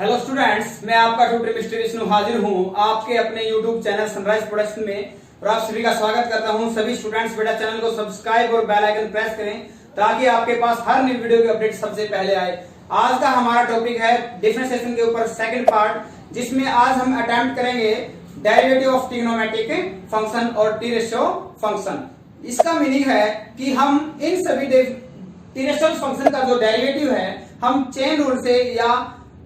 Hello students, मैं आपका tutor mister Vishnu हाजिर हूँ आपके अपने यूट्यूब चैनल सनराइज प्रोडक्शन में और आप सभी का स्वागत करता हूँ। सभी स्टूडेंट्स बेटा चैनल को सब्सक्राइब और बेल आइकन प्रेस करें ताकि आपके पास हर नई वीडियो की अपडेट सबसे पहले आए। आज का हमारा टॉपिक है डिफरेंशिएशन के ऊपर सेकंड पार्ट, जिसमें आज हम अटेम्प्ट करेंगे डेरिवेटिव ऑफ ट्रिग्नोमेट्रिक फंक्शन और टी रेशियो फंक्शन। इसका मीनिंग है कि हम इन सभी टी रेशियो फंक्शन का जो डेरिवेटिव है हम चेन रूल से या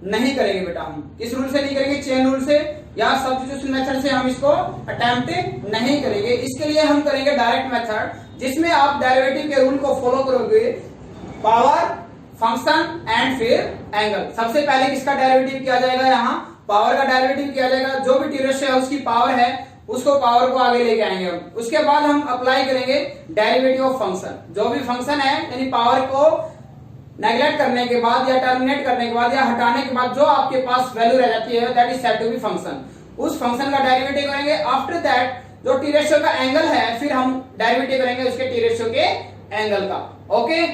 नहीं करेंगे बेटा। हम किस रूल से नहीं करेंगे? चेन रूल से या सब्स्टिट्यूशन मेथड से हम इसको अटेम्प्ट नहीं करेंगे। इसके लिए हम करेंगे डायरेक्ट मेथड, जिसमें आप डेरिवेटिव के रूल को फॉलो करोगे, पावर, फंक्शन एंड फिर एंगल। सबसे पहले किसका डेरिवेटिव किया जाएगा? यहाँ पावर का डेरिवेटिव किया जाएगा। जो भी टी रेशियो है उसकी पावर है, उसको पावर को आगे लेके आएंगे हम। उसके बाद हम अप्लाई करेंगे डेरिवेटिव ऑफ फंक्शन। जो भी फंक्शन है यानी पावर को नेगलेक्ट करने के बाद या टर्मिनेट करने के बाद या हटाने के बाद जो आपके पास वैल्यू रह जाती है that is said to be function. उस फंक्शन का डेरिवेटिव करेंगे। आफ्टर दैट जो टी रेशियो का एंगल है फिर हम डेरिवेटिव करेंगे उसके टी रेशियो के एंगल का। ओके,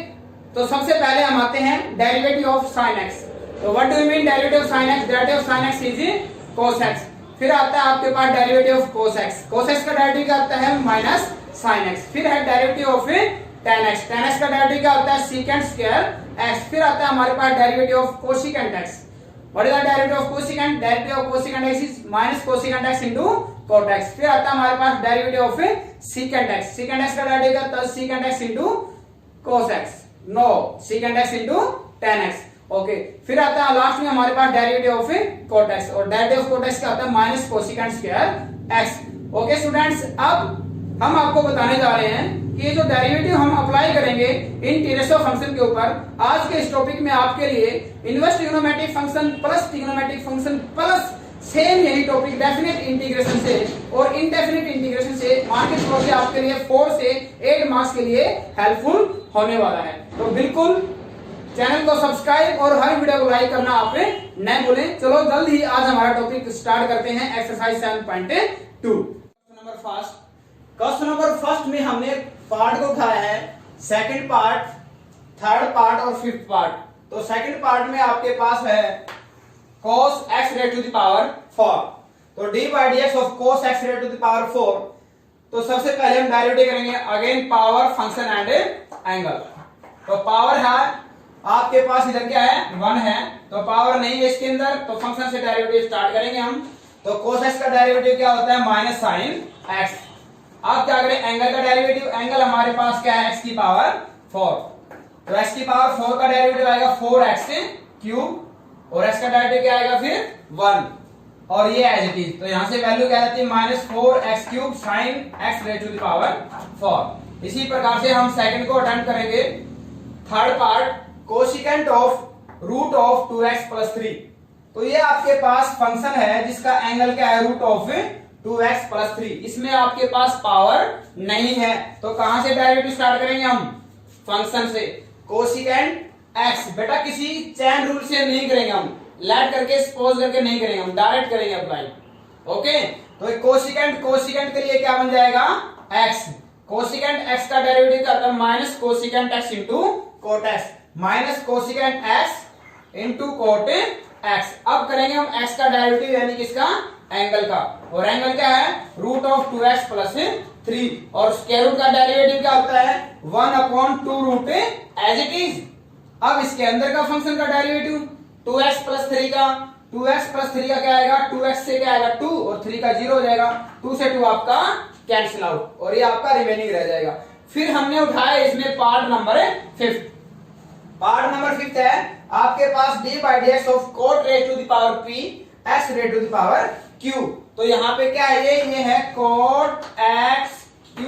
तो सबसे पहले हम आते हैं डेरिवेटिव ऑफ sin x। तो what do you mean derivative of sin x? Derivative of sin x is cos x। फिर आता है आपके पास derivative of cos x। cos x का डेरिवेटिव क्या आता है? Minus sin x। फिर है derivative of tan x। tan x का डेरिवेटिव क्या होता है? secant square x। फिर आता है हमारे पास derivative of cosecant x। What is the derivative of cosecant? Derivative of cosecant x is minus cosecant x into cot x। फिर आता है हमारे पास derivative of secant x। secant x का डेरिवेटिव क्या होता है? secant x into cos x। No, secant x into tan x। Okay, फिर आता है लास्ट में हमारे पास डेरिवेटिव ऑफ cot x और डेरिवेटिव ऑफ cot x क्या होता है? Minus cosecant square x। Okay students, अब हम आपको बताने जा रहे हैं कि ये जो डेरिवेटिव हम अप्लाई करेंगे इन टी रेशियो फंक्शन के ऊपर। आज के इस टॉपिक में आपके लिए inverse trigonometric function plus trigonometric function plus same यही टॉपिक डेफिनेट इंटीग्रेशन से और इनडेफिनेट इंटीग्रेशन से मान के तौर से आपके लिए 4 से 8 मार्क्स के लिए हेल्पफुल होने वाला है। तो बिल्कुल चैनल को सब्सक्राइब और हर वीडियो को लाइक करना आप न भूलें। चलो जल्द ही आज हमारा टॉपिक स्टार्ट करते हैं। Exercise 7.2 number first. Question number first में हमने पार्ट को उठाया है सेकंड पार्ट, थर्ड पार्ट और फिफ्थ पार्ट। तो सेकंड पार्ट में आपके पास है cos x raised to the power 4। तो d by dx of cos x raised to the power 4। तो सबसे पहले हम डेरिवेटिव करेंगे again power, function and angle. तो पावर है आपके पास इधर क्या है? 1 है, तो पावर नहीं है इसके अंदर, तो फंक्शन से डेरिवेटिव स्टार्ट करेंगे हम। तो cos x का डेरिवेटिव क्या होता है? Minus sine x। आप क्या करें? एंगल का डेरिवेटिव। एंगल हमारे पास क्या है? x की पावर 4। तो x की पावर 4 का डेरिवेटिव आएगा 4x क्यूब और x का डेरिवेटिव क्या आएगा? फिर 1 और ये एज इट इज। तो यहां से वैल्यू क्या आती है? Minus 4x cube sine x raise to the power 4। इसी प्रकार से हम सेकंड को अटेम्प्ट करेंगे। Third part cosecant of root of 2x plus 3। तो ये आपके पास फंक्शन है जिसका एंगल क्या है? Root of 2x plus 3। इसमें आपके पास पावर नहीं है, तो कहां से डेरिवेटिव स्टार्ट करेंगे हम? फंक्शन से। कोसिकेंट x बेटा किसी चेन रूल से नहीं करेंगे हम, लेट करके सपोज करके नहीं करेंगे हम, डायरेक्ट करेंगे अप्लाई। ओके, तो कोसिकेंट के लिए क्या बन जाएगा? x। कोसिकेंट x का डेरिवेटिव क्या होता है? Minus cosecant x into coat x। Minus cosecant x into coat x। अब करेंगे हम x का डेरिवेटिव यानी किसका? एंगल का। और एंगल क्या है? रूट ऑफ 2x प्लस 3 और स्क्वायर रूट का डेरिवेटिव क्या होता है? 1/2 रूट एज इट इज। अब इसके अंदर का फंक्शन का डेरिवेटिव 2x प्लस 3 का, 2x प्लस 3 का क्या आएगा? 2x से क्या आएगा? 2 और 3 का 0 हो जाएगा। 2 से 2 आपका कैंसिल आउट और ये आपका रिमेनिंग रह जाएगा। फिर हमने उठाया इसमें पार्ट नंबर 5। पार्ट नंबर 5 है आपके पास d by dx of cot raised to the power p x raised to the power q। तो यहाँ पे क्या है? ये है cot x q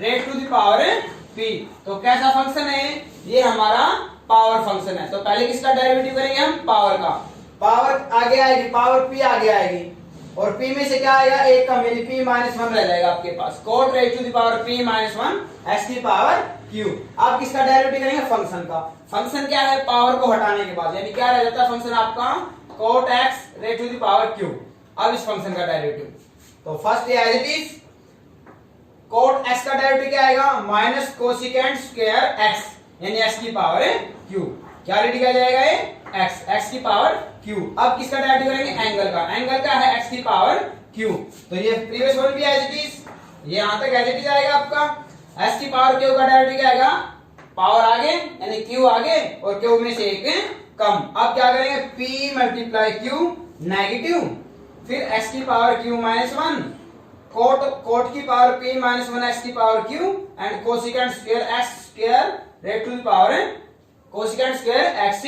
raised to the power p। तो कैसा फंक्शन है? ये हमारा पावर फंक्शन है। तो पहले किसका डेरिवेटिव करेंगे हम? पावर का। पावर आगे आएगी, पावर p आगे आएगी और p में से क्या आएगा? 1 का यानी p माइनस 1 रह जाएगा आपके पास। cot raised to the power p minus 1 x की पावर q। आप किसका डेरिवेटिव करेंगे? फंक्शन का। फंक्शन क्या है? पावर को हटाने के बाद यानी क्या रह जाता है फंक्शन आपका? cot x raised to the power q। अब इस फंक्शन का डेरिवेटिव तो first as it is cot x का डेरिवेटिव क्या आएगा? माइनस कोसिकेंट स्क्वायर x यानी x की पावर q। क्या रेडी किया जाएगा? ये एक्स, एक्स की पावर क्यू। अब किसका डेरिवेटिव करेंगे? एंगल का। एंगल का है एक्स की पावर क्यू। तो ये प्रीवियस वन भी एज इट इज, ये यहां तक एज इट इज आएगा आपका। एक्स की पावर क्यू का डेरिवेटिव क्या आएगा? पावर आगे यानी क्यू आगे और क्यू में से एक कम। अब क्या करेंगे? p मल्टीप्लाई क्यू नेगेटिव, फिर x की power q minus one, cot की power p minus one x की power q and cosecant square x square raised to the power cosecant square x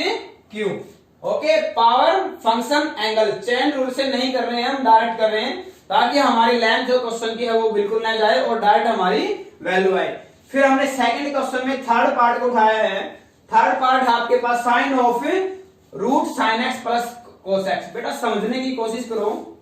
q। Okay, power function angle chain rule से नहीं कर रहे हैं, हम direct कर रहे हैं ताकि हमारी लेंथ जो क्वेश्चन की है वो बिल्कुल ना जाए और डायरेक्ट हमारी वैल्यू आए। फिर हमने सेकंड क्वेश्चन में थर्ड पार्ट को उठाया है। थर्ड पार्ट है आपके पास sine of root sine x plus cos x. बेटा समझने की कोशिश करो,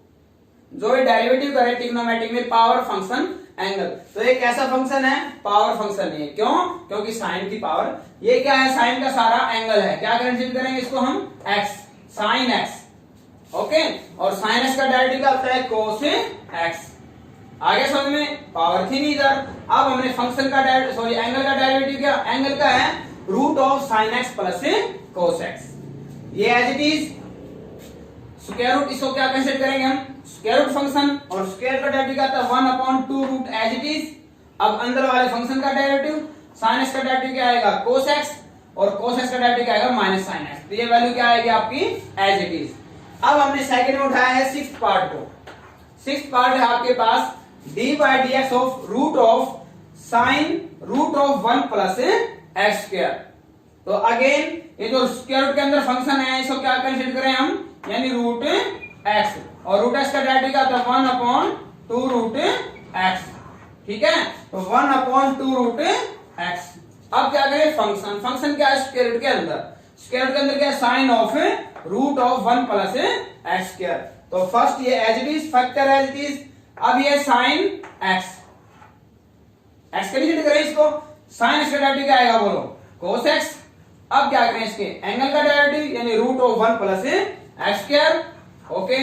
जो ये डेरिवेटिव करे ट्रिग्नोमेट्रिक में पावर फंक्शन एंगल, तो ये कैसा फंक्शन है? पावर फंक्शन है। क्यों? क्योंकि साइन की पावर, ये क्या है? साइन का सारा एंगल है। क्या कंसीडर करेंगे इसको हम? X, sine x. ओके, और साइन एक्स का डेरिवेटिव क्या होता है? Cos x. आगे समझ में? पावर थी नहीं इधर। अब हमने फंक्शन का एंगल का डेरिवेटिव क्या? एंगल का है root of sine x plus cos x. ये as it is square root, इसको क्या कंसीडर करेंगे हम? स्क्वायर रूट फंक्शन, और स्क्वायर का डेरिवेटिव क्या था? 1/2 रूट एज इट इज। अब अंदर वाले फंक्शन का डेरिवेटिव साइन एक्स का डेरिवेटिव क्या आएगा? कोस एक्स, और कोस एक्स का डेरिवेटिव क्या आएगा? Minus sine x. तो ये वैल्यू क्या आएगी आपकी? As it is. अब हमने सेकंड में उठाया है सिक्स्थ पार्ट को। सिक्स्थ पार्ट है आपके पास d by d x of root of sine root of 1 plus x square. तो अगेन ये जो स्क्वायर रूट के अंदर फंक्शन है इसको क्या कंसीडर करें हम? यानी रूट एक्स, और रूट एक्स का डेरिवेटिव क्या होता है? 1/2 रूट एक्स। ठीक है, तो 1/2 रूट एक्स। अब क्या करें? फंक्शन, फंक्शन क्या है? स्क्वायर रूट के अंदर, स्क्वायर रूट के अंदर क्या है? Sine of root of 1 plus x square. तो फर्स्ट ये as it is, factor as it is. अब ये साइन एक्स, एक्स कंसीडर करें इसको, साइन एक्स का डेरिवेटिव क्या आएगा? बोलो, कोस एक्स। अब क्या करें? इसके एंगल का डेरिवेटिव यानी root of 1 plus x square. Okay,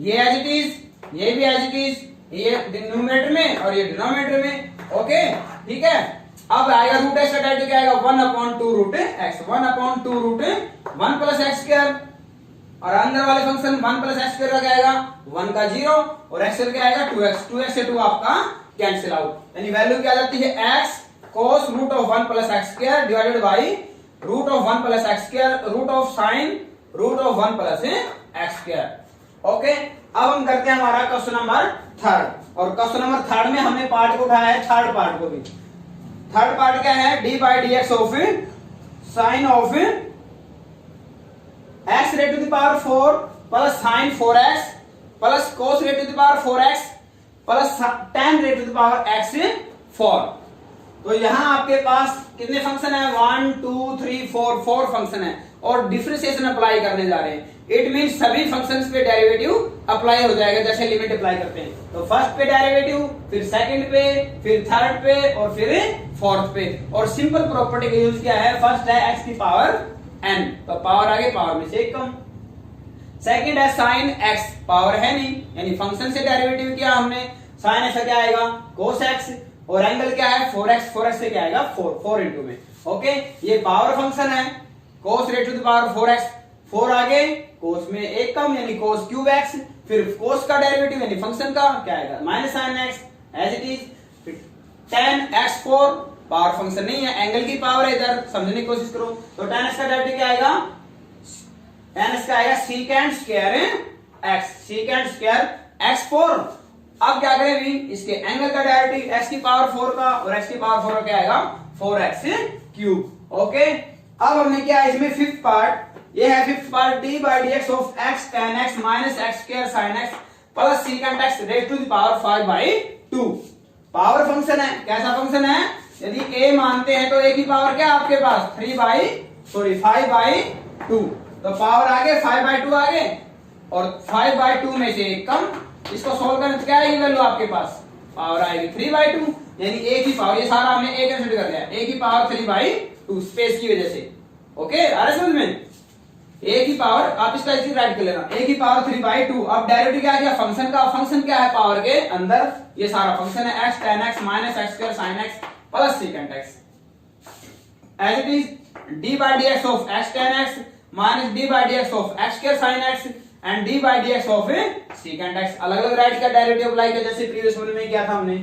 ये एज इट इज, ये भी एज इट इज, ये न्यूमरेटर में और ये डिनोमिनेटर में। ओके, ठीक है। अब आएगा रूट एक्स का डेरिवेटिव क्या आएगा? 1/2 root x, 1/2 root 1 plus x square, और अंदर वाले फंक्शन 1 प्लस एक्स स्क्वायर का क्या आएगा? 1 का 0, और एक्स क्या आएगा? 2x, 2x से 2 आपका कैंसिल आउट, यानी वैल्यू क्या आ जाती है? x cos root of 1 plus x square divided by root of 1 plus x square root of sine root of 1 plus x square. Okay, अब हम करते हैं हमारा क्वेश्चन नंबर थर्ड, और क्वेश्चन नंबर थर्ड में हमने पार्ट को उठाया है, थर्ड पार्ट को भी। थर्ड पार्ट क्या है? D by d x of sine of x raised to the power 4 plus sine 4x plus cos raised to the power 4x plus tan raised to the power x 4। तो यहां आपके पास कितने function है? 1 2 3 4, 4 function है, और differentiation apply करने जा रहे हैं। इट मींस सभी फंक्शंस पे डेरिवेटिव अप्लाई हो जाएगा जैसे लिमिट अप्लाई करते हैं। तो फर्स्ट पे डेरिवेटिव, फिर सेकंड पे, फिर थर्ड पे, और फिर फोर्थ पे। और सिंपल प्रॉपर्टी का यूज क्या है? फर्स्ट है x की पावर n, तो पावर आगे पावर में से एक कम। सेकंड है साइन x, पावर है नहीं, यानी फंक्शन से डेरिवेटिव किया हमने, साइन x क्या आएगा? cos x, और एंगल क्या है? 4x, 4x से क्या आएगा? 4 इंटू में। ओके, ये पावर फंक्शन है, cos raised to the power 4x, 4 आगे, cos में एक कम यानी cos क्यूब x, फिर cos का डेरिवेटिव यानी फंक्शन का क्या आएगा? Minus sine x as it is, फिर tan x4, पावर फंक्शन नहीं है, एंगल की पावर है, इधर समझने की कोशिश करो। तो tan x का डेरिवेटिव क्या आएगा? tan x का आएगा secant square x, secant square x4। अब क्या करें भी? इसके एंगल का डेरिवेटिव x की पावर 4 का, और x की पावर 4 का क्या आएगा? 4x cube. ओके, अब हमने क्या है इसमें फिफ्थ पार्ट, ये है fifth part d by d x of x tan x minus x square sin x plus secant x raise to the power 5/2। Power function है, कैसा फंक्शन है? यदि a मानते हैं तो a की पावर क्या आपके पास? 5/2, तो पावर आगे 5/2 आगे, और 5/2 में से एक कम। इसको सोल्व करने से क्या आएगी वैल्यू आपके पास? पावर आएगी 3/2, यानी a की पावर, ये सारा हमने a कंसीडर कर लिया, a की पावर 3/2 स्पेस की वजह से। ओके, आ रहा समझ में? a की पावर, आप इसका इसी राइट कर लेना, a की पावर 3/2। अब डेरिवेटिव क्या गया? फंक्शन का, फंक्शन क्या है? पावर के अंदर ये सारा फंक्शन है, x tan x minus x square sin x plus secant x as it is d by d x of x tan x minus d by d x of x square sine x and d by d x of secant x. अलग अलग right का derivative apply किया जैसे previous one में किया था हमने।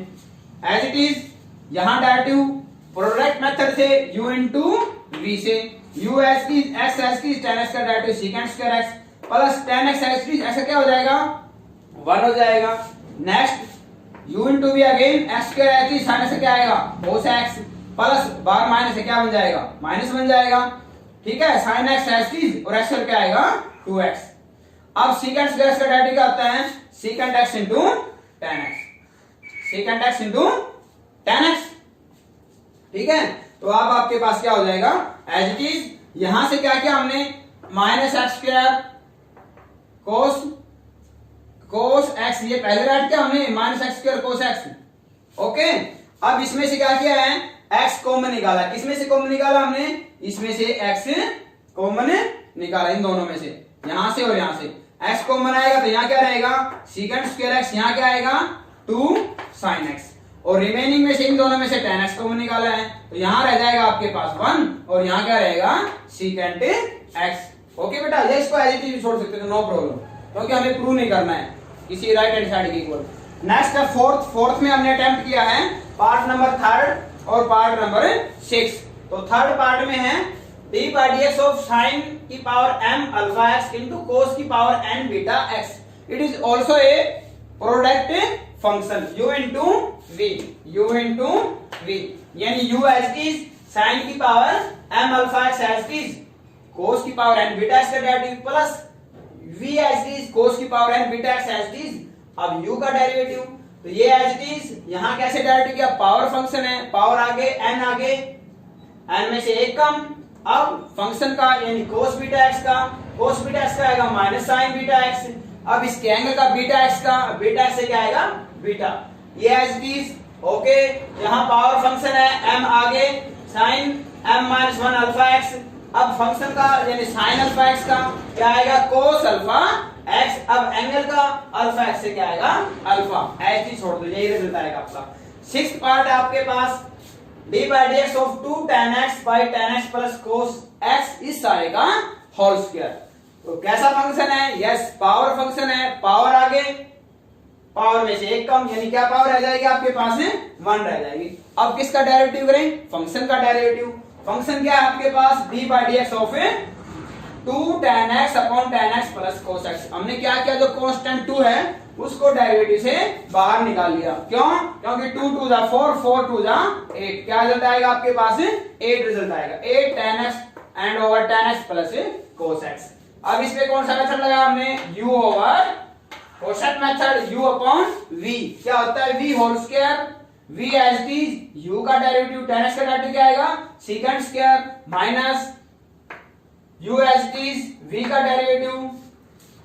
As it is यहां डेरिवेटिव प्रोडक्ट मेथड से u इंटू v से u एस की x एस की tan x का derivative secant square x plus tan x S की ऐसा क्या हो जाएगा 1 हो जाएगा। Next u into v again x square x की sin से क्या आएगा cos x प्लस बाहर माइनस से क्या बन जाएगा माइनस बन जाएगा। ठीक है sin x एस की और x क्या आएगा 2x। अब सीकेंट स्क्वायर का डेरिवेटिव क्या होता है secant x into tan x secant x into tan x। ठीक है तो अब आपके पास क्या हो जाएगा एज इट इज यहां से क्या किया हमने माइनस एक्स स्क्वायर कोस एक्स ये पहले राइट किया हमने minus x square cos x. Okay अब इसमें से क्या किया है एक्स कॉमन निकाला। किसमें से कॉमन निकाला हमने इसमें से एक्स कॉमन निकाला इन दोनों में से यहां से और यहां से एक्स कॉमन आएगा तो यहां क्या रहेगा सीकेंट स्क्वायर एक्स यहां क्या आएगा 2 sin x और रिमेनिंग में से इन दोनों में से tan x कॉमन निकाला है तो यहां रह जाएगा आपके पास 1 और यहां क्या रहेगा सीकेंट x। ओके बेटा ये इसको एज इट इज छोड़ सकते हो नो प्रॉब्लम क्योंकि हमें प्रूव नहीं करना है किसी राइट हैंड साइड के इक्वल। नेक्स्ट है फोर्थ में हमने अटेम्प्ट किया है पार्ट नंबर 3 और पार्ट नंबर 6। तो थर्ड पार्ट में है d by dx of sin की पावर m alpha x into cos की पावर n beta x। It is also a product function u into v यानी u as it is sin की पावर m alpha x as it is cos की पावर n beta x का derivative plus v as it is cos की पावर n beta x as it is अब u का डेरिवेटिव तो ये एज इट इज यहां कैसे डेरिवेटिव किया पावर फंक्शन है पावर आगे n में से एक कम। अब फंक्शन का यानी cos बीटा x का आएगा माइनस sin बीटा x। अब इसके एंगल का बीटा x से क्या आएगा बीटा ये एज इट इज। ओके यहां पावर फंक्शन है m आगे sin m minus 1 alpha x। अब फंक्शन का यानी sin अल्फा x का क्या आएगा cos अल्फा x। अब एंगल का अल्फा x से क्या आएगा अल्फा एच छोड़ दो यही रिजल्ट आएगा आपका। 6th पार्ट है आपके पास d by dx of 2 tan x by tan x plus cos x इस सारे का होल स्क्वायर। तो कैसा फंक्शन है यस पावर फंक्शन है पावर आगे पावर में से एक कम यानी क्या पावर रह जाएगी आपके पास है 1 रह जाएगी। अब किसका डेरिवेटिव करें फंक्शन का डेरिवेटिव। फंक्शन क्या है आपके पास d by dx of 2 tan x upon tan x plus cos x। हमने क्या किया जो कांस्टेंट 2 है उसको डेरिवेटिव से बाहर निकाल लिया क्यों क्योंकि 2 2 जा 4 4 2 जा 8 क्या रिजल्ट आएगा आपके पास 8 रिजल्ट आएगा 8 tan x and over tan x plus cos x। अब इसमें कौन सा मेथड लगाया हमने u over quotient method u upon v क्या होता है v whole square v as it is u का डेरिवेटिव tan x का डेरिवेटिव क्या आएगा secant square minus u as it is v का डेरिवेटिव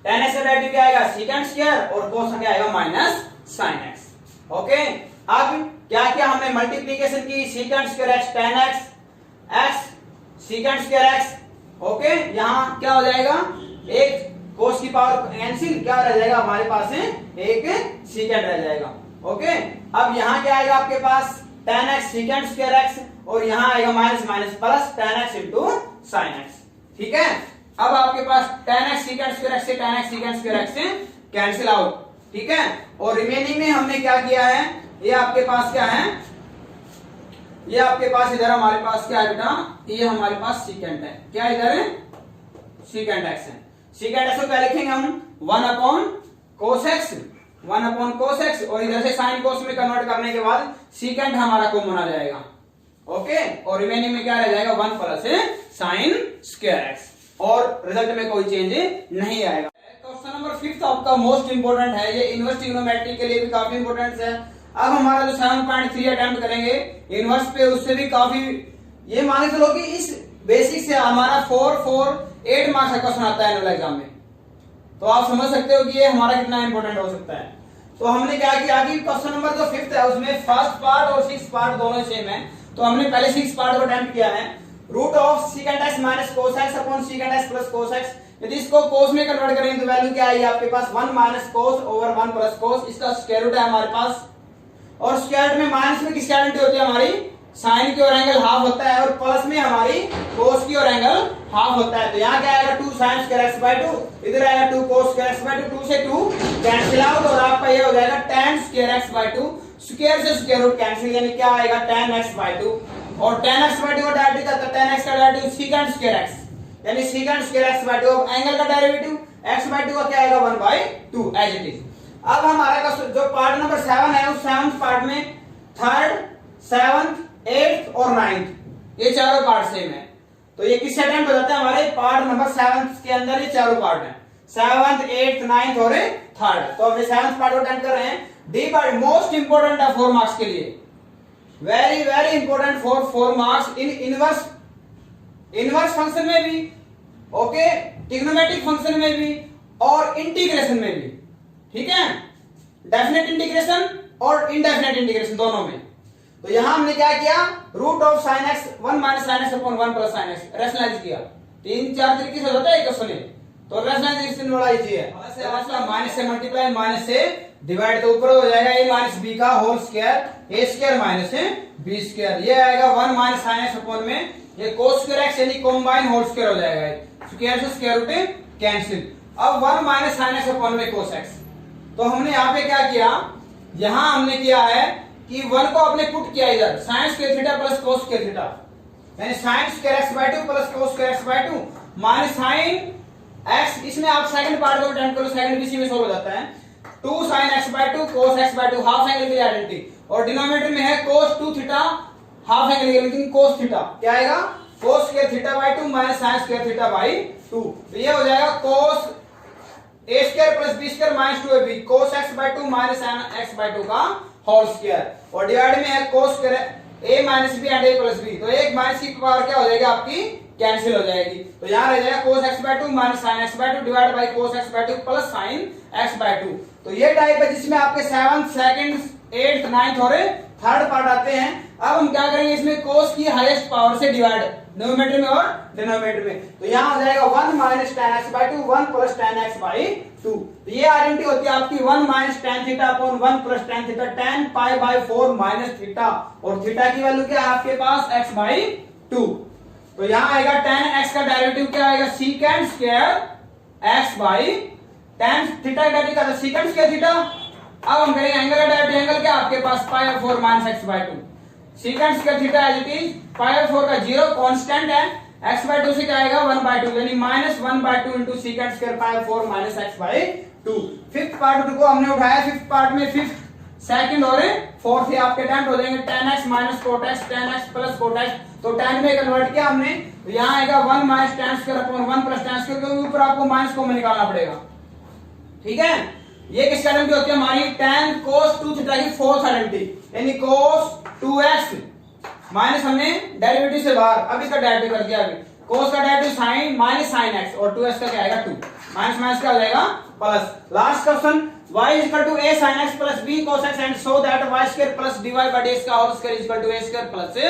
tan x का डेरिवेटिव क्या आएगा सेकंड स्क्वायर और cos का क्या आएगा माइनस sin x। ओके अब क्या किया हमने मल्टीप्लिकेशन की second square x tan x second square x। Okay यहां क्या हो जाएगा एक cos की पावर कैंसिल क्या रह जाएगा हमारे पास है एक सेकंड रह जाएगा। ओके अब यहां क्या आएगा आपके पास tan x second square x और यहां आएगा minus minus plus tan x into sin x। ठीक है अब आपके पास tan x second square x से tan x second square x से कैंसिल आउट। ठीक है और रिमेनिंग में हमने क्या किया है ये आपके पास क्या है ये आपके पास इधर हमारे पास क्या है बेटा ये हमारे पास सेकंड है क्या इधर है सेकंड x है। सेकंड x को क्या लिखेंगे हम 1 अपॉन cos x और इधर से sin cos में कन्वर्ट करने के बाद सेकंड हमारा कॉमन आ जाएगा। ओके और रिमेनिंग में क्या रह जाएगा 1 प्लस sin स्क्वायर x और रिजल्ट में कोई चेंज नहीं आएगा। क्वेश्चन नंबर 5 आपका मोस्ट इंपोर्टेंट है ये इनवर्स ट्रिग्नोमेट्री के लिए भी काफी इंपोर्टेंट है। अब हमारा जो 7.3 अटेम्प्ट करेंगे इनवर्स पे उससे भी काफी ये मान के चलो कि इस बेसिक से हमारा 8 मार्क्स का क्वेश्चन आता है एनुअल एग्जाम में तो आप समझ सकते हो कि ये हमारा कितना इंपोर्टेंट हो सकता है। तो हमने क्या किया कि क्वेश्चन नंबर जो 5th है उसमें फर्स्ट पार्ट और 6th पार्ट दोनों सेम है तो हमने पहले 6th पार्ट को अटेम्प्ट किया है root of secant x minus cos x upon secant x plus cos x। यदि इसको cos में कन्वर्ट करेंगे तो वैल्यू क्या आएगी आपके पास 1 minus cos over 1 plus cos इसका स्क्वायर रूट है हमारे पास और स्क्वायर रूट में माइनस में किसकी आइडेंटिटी होती है हमारी साइन की ओर एंगल हाफ होता है और प्लस में हमारी कोस की ओर एंगल हाफ होता है। तो यहाँ क्या आएगा 2 sin स्क्वायर x बाय 2, इधर आएगा 2 cos स्क्वायर x बाय 2, 2 से 2 कैंसिल आउट और आपका ये हो जाएगा tan square x by 2, square से स्क्वायर रूट कैंसिल, यानी क्या आएगा tan x बाय 2 और tan x बाय 2 का डेरिवेटिव क्या था, tan x का डेरिवेटिव secant स्क्वायर x, यानी secant स्क्वायर x बाय 2। अब एंगल का डेरिवेटिव x बाय 2 का क्या आएगा 1 बाय 2 एज इट इज। अब हमारा जो पार्ट नंबर 7 है उस 7th पार्ट में 3rd 7th 8th और 9th ये चारों पार्ट सेम है। तो ये किससे अटेम्प्ट हो जाता है, हमारे पार्ट नंबर 7th के अंदर ये चारों पार्ट हैं, 7th 8th 9th और 3rd। तो हमने 7th पार्ट को अटेम्प्ट कर रहे हैं। डी पार्ट मोस्ट इंपोर्टेंट है 4 मार्क्स के लिए, very very important for 4 marks in inverse function में भी, ओके, ट्रिग्नोमेट्रिक फंक्शन में भी और इंटीग्रेशन में भी, ठीक है, डेफिनेट इंटीग्रेशन और इनडेफिनेट इंटीग्रेशन दोनों में। तो यहां हमने क्या किया, root of sine x 1 minus sine x upon 1 plus sine x rationalise किया। 3-4 तरीके से होता है क्वेश्चन, तो रेशनलाइजेशन बड़ा इजी है। माइनस से मल्टीप्लाई माइनस से डिवाइड, तो ऊपर हो जाएगा a माइनस बी का whole square a square minus b square, ये आएगा 1 माइनस साइन एक्स अपॉन में ये कोस स्क्वायर एक्स यानी कॉम्बाइन होल स्क्वायर हो जाएगा, स्क्वायर से स्क्वायर रूट कैंसिल। अब 1 माइनस साइन एक्स अपॉन में कोस एक्स, तो हमने यहाँ पे क्या किया, यहां हमने किया है कि 1 को आपने पुट किया इधर sin square theta plus cos square theta, यानी sin square x by 2 plus cos square x by 2 minus sin x, इसमें आप सेकंड पार्ट को अटेम्प्ट करो, सेकंड बीसी में सोल्व हो जाता है, 2 sin x by 2 cos x by 2 half angle की आइडेंटिटी, और डिनोमिनेटर में है cos 2 थीटा हाफ एंगल की, लेकिन cos थीटा क्या आएगा cos square theta by 2 minus sin square theta by 2, तो ये हो जाएगा cos a square plus b square minus 2ab cos x by 2 minus sin x by 2 का होल स्क्वायर, और डिवाइड में है cos square a minus b and a plus b, तो एक माइनस की पावर क्या हो जाएगी आपकी कैंसिल हो जाएगी। तो यहाँ रह जाएगा cos x by 2 minus sin x by 2 divide by cos x by 2 plus sin x by 2। तो ये टाइप है जिसमें आपके 7th 2nd 8th 9th और 3rd पार्ट आते हैं। अब हम क्या करेंगे, इसमें cos की हाईएस्ट पावर से डिवाइड न्यूमरेटर में और डिनोमिनेटर में, तो यहाँ हो जाएगा 1 minus tan x by 2 1 plus tan x by 2। तो ये आइडेंटिटी होती है आपकी 1 minus tan theta upon 1 plus tan theta tan pi by 4 minus theta, और थीटा की वैल्यू क्या है आपके पास x बाय 2। तो यहाँ आएगा tan x का डेरिवेटिव क्या आएगा secant square x by tan theta का डेरिवेटिव क्या था secant स्क्वायर थीटा। अब हम करेंगे एंगल का डेरिवेटिव, एंगल क्या आपके पास pi by 4 minus x by 2, secant square theta as it is pi by 4 का 0 कांस्टेंट है, x बाय 2 से क्या आएगा 1 बाय 2, यानी minus 1 by 2 into secant square pi by 4 minus x by 2। Fifth part को हमने उठाया, फिफ्थ पार्ट में फिफ्थ सेकंड और फोर्थ ही आपके टेंथ हो जाएंगे tan x minus cot x tan x plus cot x, तो tan में कन्वर्ट किया हमने, तो यहाँ आएगा 1 minus tan square upon 1 plus tan square, क्योंकि ऊपर आपको माइनस कॉमन निकालना पड़ेगा, ठीक है। ये किस आइडेंटिटी होती है हमारी tan cos 2 थीटा की फोर्थ आइडेंटिटी, यानी cos 2x माइनस हमने डेरिवेटिव से बाहर, अब इसका डेरिवेटिव कर दिया, अभी cos का derivative sin minus sin x और 2x का क्या आएगा 2, माइनस माइनस क्या हो जाएगा plus. Last question y is equal to a sin x plus b cos x and so that y square plus dy by dx का whole square is equal to a square plus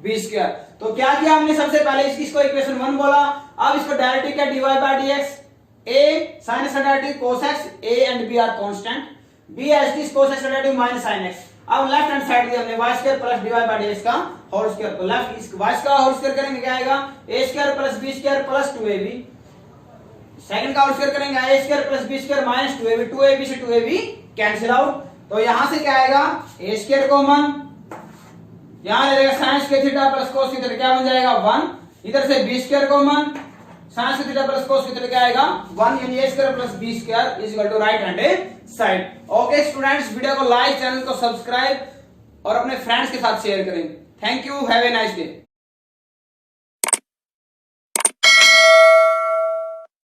b square। तो क्या किया हमने, सबसे पहले इसको equation 1 बोला, अब इसको डायरेक्टली क्या dy by dx, a sin x derivative cos x, a and b are constant, b as it is cos x derivative minus sin x। अब लेफ्ट हैंड साइड दिया हमने y square plus dy by dx का whole square, तो left इस y का whole square करेंगे क्या आएगा a square plus b square plus 2ab, second का होल स्क्वायर करेंगे a square plus b square minus 2ab, 2ab से 2ab कैंसिल आउट, तो यहां से क्या आएगा a स्क्वायर कॉमन, यहां रहेगा sin square theta plus cos theta क्या बन जाएगा 1, इधर से b square common, sin square theta plus cos theta क्या आएगा 1, यानी a square plus b square is equal to right hand side. Okay students, video को लाइक, चैनल को सब्सक्राइब और अपने फ्रेंड्स के साथ शेयर करें। Thank you, have a nice day.